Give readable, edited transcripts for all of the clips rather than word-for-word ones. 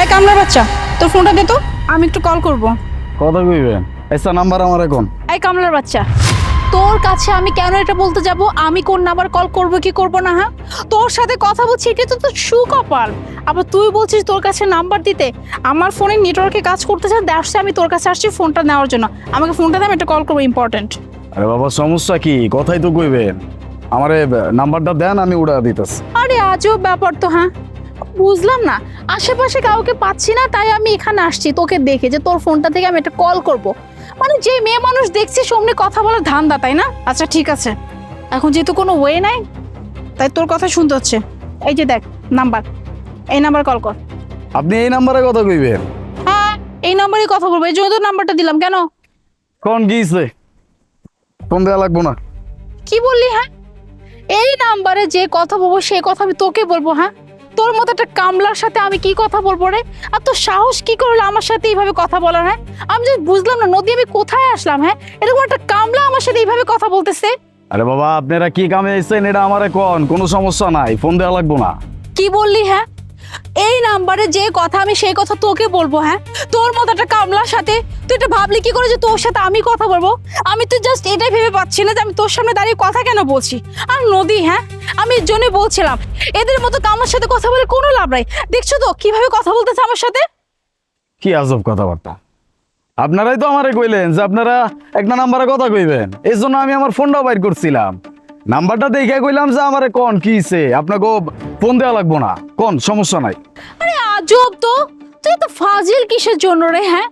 এই কামলার বাচ্চা, তোর ফোনটা দে তো, আমি একটু কল করব। কথা কইবেন? আচ্ছা নাম্বার আমার এখন। এই কামলার বাচ্চা, তোর কাছে আমি কেন এটা বলতে যাব আমি কোন নাম্বার কল করব কি করব না? হ্যাঁ, তোর সাথে কথা বলছি এটা তো তোর সুকপাল। আবার তুই বলছিস তোর কাছে নাম্বার দিতে। আমার ফোনে নেটওয়ার্কে কাজ করতেছে, দ্যাটস আমি তোর কাছে আসছি ফোনটা নেওয়ার জন্য। আমাকে ফোনটা দে, আমি একটা কল করব, ইম্পর্টেন্ট। আরে বাবা সমস্যা কি? কথাই তো কইবেন। আমারে নাম্বারটা দেন, আমি উড়া দিতেছি। আরে আজব ব্যাপার তো। হ্যাঁ, বুঝলাম না, আশেপাশে কাউকে পাচ্ছি না, তাই আমি এখানে আসছি তোকে দেখে যে তোর ফোনটা থেকে আমি একটা কল করব। মানে যে মেয়ে মানুষ দেখছি সামনে কথা বলার ধান্দা, তাই না? আচ্ছা ঠিক আছে, এখন যেহেতু কোনো ওয়ে নাই তাই তোর কথা শুনতে হচ্ছে। এই যে দেখ নাম্বার, এই নাম্বার কল কর। আপনি এই নাম্বারে কথা কইবেন? হ্যাঁ, এই নাম্বারে কথা বলবো, এই জন্য তো নাম্বারটা দিলাম। কেন? কোন গিয়েছে? ফোন দেওয়া লাগবো না। কি বললি? হ্যাঁ, এই নাম্বারে যে কথা বলবো সেই কথা আমি তোকে বলবো? হ্যাঁ, তোর মতো একটা কামলার সাথে আমি কি কথা বলবো রে? আর তোর সাহস কি করলো আমার সাথে এইভাবে কথা বলার? হ্যাঁ, আমি যে বুঝলাম না নদী, আমি কোথায় আসলাম? হ্যাঁ, এরকম একটা কামলা আমার সাথে এইভাবে কথা বলতেছে। আরে বাবা আপনারা কি কামে এসেছেন এটা আমারে কোন, কোনো সমস্যা নাই, ফোন দেওয়া লাগবো না। কি বললি? হ্যাঁ, এই নাম্বারে যে কথা আমি সেই কথা তোকে বলবো? হ্যাঁ, তোর মতো একটা কামলার সাথে তুই এটা ভাবলি কি করে যে তোর সাথে আমি কথা বলবো? আমি তো জাস্ট এটাই ভেবে পাচ্ছি না যে আমি তোর সামনে দাঁড়িয়ে কথা কেন বলছি। আর নদী, হ্যাঁ, আমি এর জন্যই বলছিলাম এদের মতো কামলার সাথে কথা বলে কোনো লাভ নাই। দেখছো তো কিভাবে কথা বলতেছে আমার সাথে? কি আজব কথাবার্তা! আপনারাই তো আমারে কইলেন যে আপনারা একটা নাম্বারে কথা কইবেন, এই জন্য আমি আমার ফোনটাও বাইর করছিলাম। নাম্বারটা দেখে কইলাম যে আমারে কোন কিছে, আপনাকে ফোন দেওয়া লাগবো না, কোন সমস্যা নাই। আরে আজব তো, তুই তো ফাজিল কিসের জন্য রে? হ্যাঁ,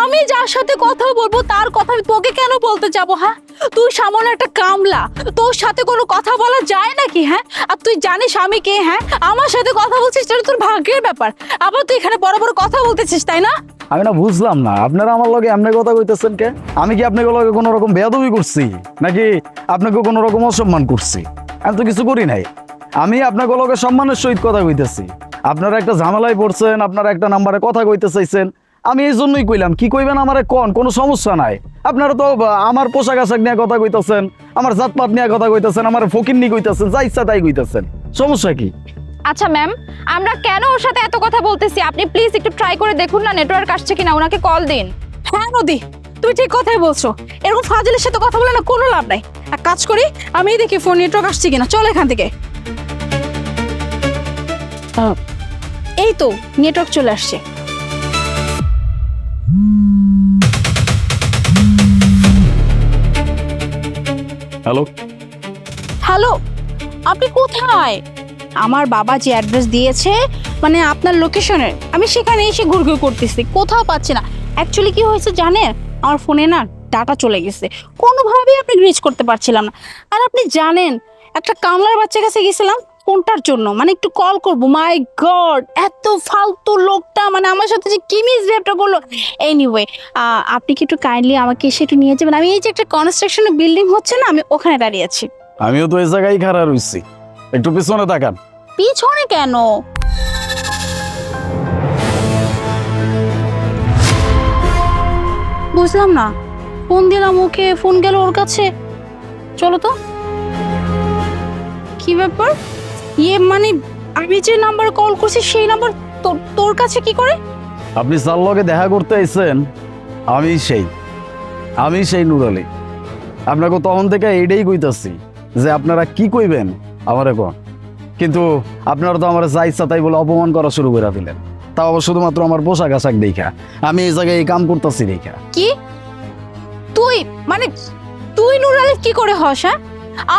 আমি যার সাথে কথা বলবো তার কথা আমি তোকে কেন বলতে যাব? হ্যাঁ, তুই সামান্য একটা কামলা, তোর সাথে কোনো কথা বলা যায় নাকি? হ্যাঁ, আর তুই জানিস আমি কে? হ্যাঁ, আমার সাথে কথা বলছিস সেটা তোর ভাগ্যের ব্যাপার। আবার তুই এখানে বড় বড় কথা বলতেছিস, তাই না? আমি না বুঝলাম না আপনারা আমার লগে এমনি কথা কইতেছেন কে? আমি কি আপনাকে লগে কোনো রকম বেয়াদবি করছি নাকি আপনাকে কোনো রকম অসম্মান করছি? আমি তো কিছু করি নাই। আমি আপনাকে লগে সম্মানের সহিত কথা কইতেছি। আপনারা একটা ঝামেলায় পড়ছেন, আপনারা একটা নাম্বারে কথা কইতে চাইছেন, আমি এই জন্যই কইলাম। কি কইবেন আমারে কোন, কোনো সমস্যা নাই। আপনারা তো আমার পোশাক আশাক নিয়ে কথা কইতেছেন, আমার জাতপাত নিয়ে কথা কইতেছেন, আমার ফকির নিয়ে কইতেছেন, যা ইচ্ছা তাই কইতেছেন, সমস্যা কি? আচ্ছা ম্যাম, আমরা কেন ওর সাথে এত কথা বলতেছি আপনি প্লিজ একটু ট্রাই করে দেখুন না নেটওয়ার্ক আসছে কিনা, ওনাকে কল দিন। হ্যাঁ নদী, তুমি ঠিক কথাই বলছো। এরকম ফাজিলের সাথে কথা বলে না কোনো লাভ নাই। এক কাজ করি, আমি দেখি ফোন নেটওয়ার্ক আসছে কিনা। চল এখান থেকে। এই তো নেটওয়ার্ক চলে আসছে। হ্যালো হ্যালো, আপনি কোথায়? আমার বাবা যে অ্যাড্রেস দিয়েছে, মানে আপনার লোকেশনের, আমি সেখানে এসে ঘুরঘুর করতেছি, কোথাও পাচ্ছি না। অ্যাকচুয়ালি কি হয়েছে জানেন, আমার ফোনে না ডাটা চলে গেছে, কোনোভাবেই আপনি রিচ করতে পারছিলাম না। আর আপনি জানেন একটা কামলার বাচ্চার কাছে গেছিলাম ফোনটার জন্য, মানে একটু কল করবো। মাই গড, এত ফালতু লোকটা মানে আমার সাথে যে কি মিসবিহেভটা করলো। এনিওয়ে, আপনি কি একটু কাইন্ডলি আমাকে এসে একটু নিয়ে যাবেন? আমি এই যে একটা কনস্ট্রাকশনের বিল্ডিং হচ্ছে না, আমি ওখানে দাঁড়িয়ে আছি। আমিও তো এই জায়গায় খাড়া রইছি, একটু পিছনে তাকান। পিছনে কেন? বুঝলাম না, ফোন দিলাম ওকে, ফোন গেল ওর কাছে। চলো তো। কি ব্যাপার? মানে আমি যে নাম্বার কল করছি সেই নাম্বার তোর কাছে কি করে? আপনি যার লগে দেখা করতে আইছেন আমি সেই নূর আলী। আপনাকে তখন থেকে এইটাই কইতাছি যে আপনারা কি কইবেন আমার এখন, কিন্তু আপনারা তো আমার যা ইচ্ছা তাই বলে অপমান করা শুরু করে দিলেন, তাও আবার শুধুমাত্র আমার পোশাক আশাক দেখা। আমি এই জায়গায় এই কাম করতেছি দেখা। কি তুই মানে তুই নূর আলিফ কি করে হস? হ্যাঁ,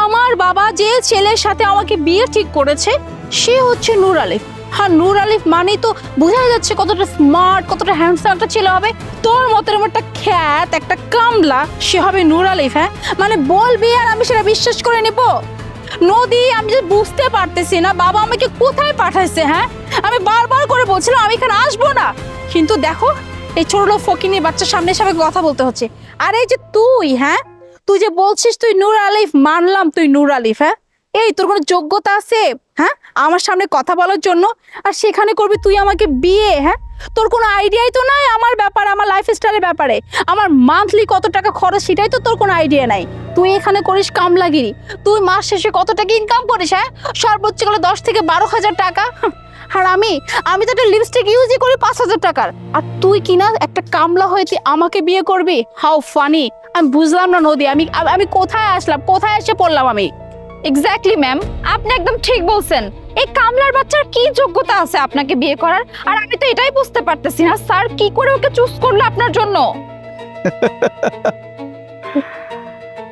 আমার বাবা যে ছেলের সাথে আমাকে বিয়ে ঠিক করেছে সে হচ্ছে নূর আলিফ। হ্যাঁ, নূর আলিফ মানেই তো বোঝা যাচ্ছে কতটা স্মার্ট, কতটা হ্যান্ডসাম একটা ছেলে হবে। তোর মতো এরকম একটা খ্যাত একটা কামলা সে হবে নূর আলিফ? হ্যাঁ, মানে বলবি আর আমি সেটা বিশ্বাস করে নেব? নদী, আমি যে বুঝতে পারতেছি না বাবা আমাকে কোথায় পাঠাইছে। হ্যাঁ, আমি বারবার করে বলছিলাম আমি এখানে আসবো না, কিন্তু দেখো এই ছোট লোক ফকিনি বাচ্চার সামনে সবাই কথা বলতে হচ্ছে। আর এই যে তুই, হ্যাঁ, তুই যে বলছিস তুই নূর আলিফ, মানলাম তুই নূর আলিফ। হ্যাঁ, এই তোর কোনো যোগ্যতা আছে হ্যাঁ আমার সামনে কথা বলার জন্য? আর সেখানে করবি তুই আমাকে বিয়ে? হ্যাঁ, তোর কোনো আইডিয়াই তো নাই আমার ব্যাপারে, আমার লাইফস্টাইলের ব্যাপারে, আমার মান্থলি কত টাকা খরচ সেটাই তো তোর কোনো আইডিয়া নাই। তুই এখানে করিস কামলাগিরি। তুই মাস শেষে কত টাকা ইনকাম করিস? হ্যাঁ, সর্বোচ্চ গেলে 10 থেকে 12 হাজার টাকা। আর আমি তো একটা লিপস্টিক ইউজই করি 5,000 টাকার, আর তুই কিনা একটা কামলা হয়ে তুই আমাকে বিয়ে করবি? How funny! আমি বুঝলাম না নদী, আমি আমি কোথায় আসলাম, কোথায় এসে পড়লাম আমি? এক্স্যাক্টলি ম্যাম, আপনি একদম ঠিক বলছেন। এই কামলার বাচ্চার কি যোগ্যতা আছে আপনাকে বিয়ে করার? আর আমি তো এটাই বুঝতে পারতেছি না স্যার কি করে ওকে চুজ করলো আপনার জন্য।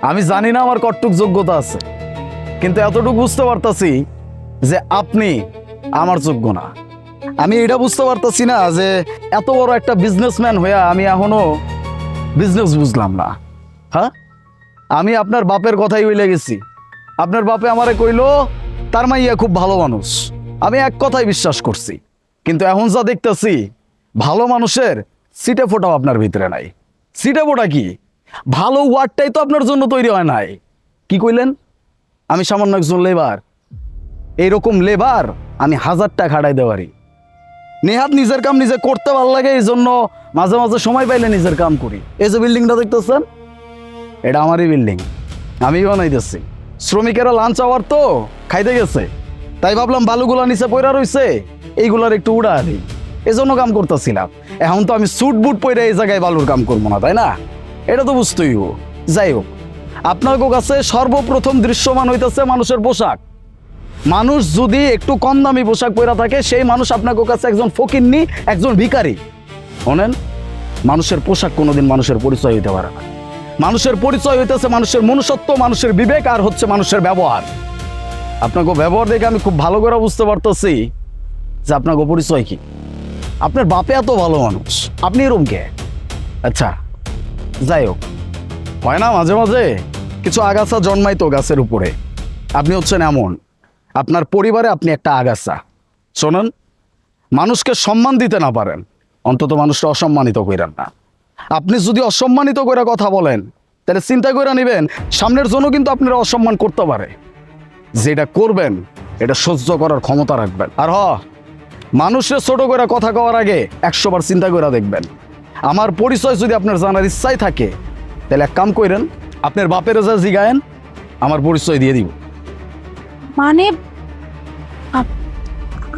আমি জানি না আমার কতটুক যোগ্যতা আছে, কিন্তু এতটুকু বুঝতে পারতাছি যে আপনি আমার যোগ্য না। আমি এটা বুঝতে পারতাছি না যে এত বড় একটা বিজনেসম্যান হয়ে আমি এখনো বিজনেস বুঝলাম না। হ্যাঁ, আমি আপনার বাপের কথাই বলে গেছি। আপনার বাপে আমারে কইলো তার মাইয়া খুব ভালো মানুষ, আমি এক কথাই বিশ্বাস করছি। কিন্তু এখন যা দেখতেছি, ভালো মানুষের সিটে ফোটাও আপনার ভিতরে নাই। সিটে ফোটা কি? ভালো ওয়ার্ডটাই তো আপনার জন্য তৈরি হয় নাই। কি কইলেন? আমি সামান্য একজন লেবার। এইরকম লেবার আমি 1000টা খাটাই দিতে পারি। নেহাত নিজের কাম নিজে করতে ভালো লাগে, এই জন্য মাঝে মাঝে সময় পাইলে নিজের কাম করি। এই যে বিল্ডিংটা দেখতেছেন, এটা আমারই বিল্ডিং, আমি বানাইতেছি। শ্রমিকেরা লাঞ্চ আওয়ার তো খাইতে গেছে, তাই ভাবলাম বালুগুলা নিচে পয়রা রইছে, এইগুলার একটু উড়া দিই, এজন্য কাম করতেছিলাম। এখন তো আমি স্যুট বুট পরে এই জায়গায় বালুর কাম করবো না, তাই না? এটা তো বুঝতেই হোক। যাই হোক, আপনার কাছে সর্বপ্রথম দৃশ্যমান হইতেছে মানুষের পোশাক। মানুষ যদি একটু কম দামি পোশাক পরে থাকে, সেই মানুষ আপনার কাছে একজন ফকিন্নি, একজন ভিখারি। শোনেন, মানুষের পোশাক কোনোদিন মানুষের পরিচয় হইতে পারে না। মানুষের পরিচয় হইতেছে মানুষের মনুষ্যত্ব, মানুষের বিবেক, আর হচ্ছে মানুষের ব্যবহার। আপনাকে ব্যবহার দেখে আমি খুব ভালো করে বুঝতে পারতেছি যে আপনাকে পরিচয় কি। আপনার বাপে এত ভালো মানুষ, আপনি এরকম কে? আচ্ছা, যাই হোক, হয় না মাঝে মাঝে কিছু আগাছা জন্মাইতো গাছের উপরে, আপনি হচ্ছেন এমন। আপনার পরিবারে আপনি একটা আগাছা। শোনেন, মানুষকে সম্মান দিতে না পারেন, অন্তত মানুষটা অসম্মানিত কইরেন না। আপনি যদি অসম্মানিত করে কথা বলেন, তাহলে চিন্তা করে নেবেন সামনের জন্য কিন্তু আপনারা অসম্মান করতে পারে। যেটা করবেন এটা সহ্য করার ক্ষমতা রাখবেন। আর মানুষের ছোট করে কথা কওয়ার আগে 100 বার চিন্তা করে দেখবেন। আমার পরিচয় যদি আপনার জানার ইচ্ছাই থাকে, তাহলে এক কাম করেন, আপনার বাপের যা জিগায়েন, আমার পরিচয় দিয়ে দিব। মানে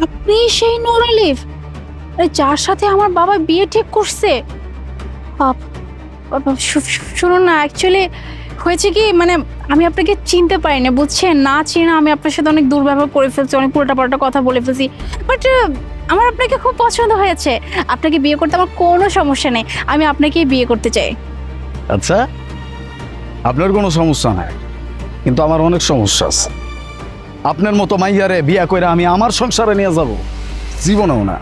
আপনি সেই নূর আলিফ, যার সাথে আমার বাবা বিয়ে ঠিক করছে? শুনুন না, অ্যাকচুয়ালি হয়েছে কি, মানে আমি আপনাকে চিনতে পারি না, বুঝছেন? না চিনা আমি আপনার সাথে অনেক দুর্ব্যবহার করে ফেলছি, অনেক উল্টাপাল্টা কথা বলে ফেলছি, বাট আমার আপনাকে খুব পছন্দ হয়েছে। আপনাকে বিয়ে করতে আমার কোনো সমস্যা নেই, আমি আপনাকেই বিয়ে করতে চাই। আচ্ছা, আপনার কোনো সমস্যা নাই, কিন্তু আমার অনেক সমস্যা আছে। আপনার মতো মাইয়ারে বিয়া করে আমি আমার সংসারে নিয়ে যাব? জীবনেও না।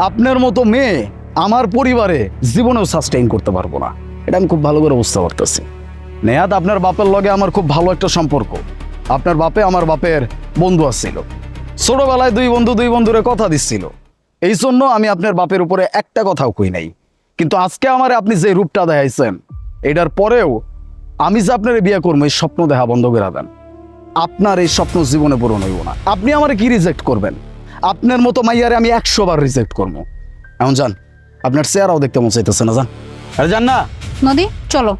আপনার মতো মেয়ে আমার পরিবারে জীবনেও সাস্টেইন করতে পারবো না, এটা আমি খুব ভালো করে বুঝতে পারতেছি। নেহাত আপনার বাপের লগে আমার খুব ভালো একটা সম্পর্ক। আপনার বাপে আমার বাপের বন্ধু আসছিল, ছোটবেলায় দুই বন্ধুরে কথা দিচ্ছিল, এই জন্য আমি আপনার বাপের উপরে একটা কথাও কই নাই। কিন্তু আজকে আমারে আপনি যে রূপটা দেখাইছেন, এটার পরেও আমি যে আপনার বিয়ে করবো এই স্বপ্ন দেখা বন্ধ করে দেন। আপনার এই স্বপ্ন জীবনে পূরণ হইব না। আপনি আমারে কি রিজেক্ট করবেন? আপনার মতো মাইয়ারে আমি 100 বার রিজেক্ট করবো। এখন যান, আপনার চেহারাও দেখতে মন চাইতেছে না, যান। আরে যান না। নদী, চলো।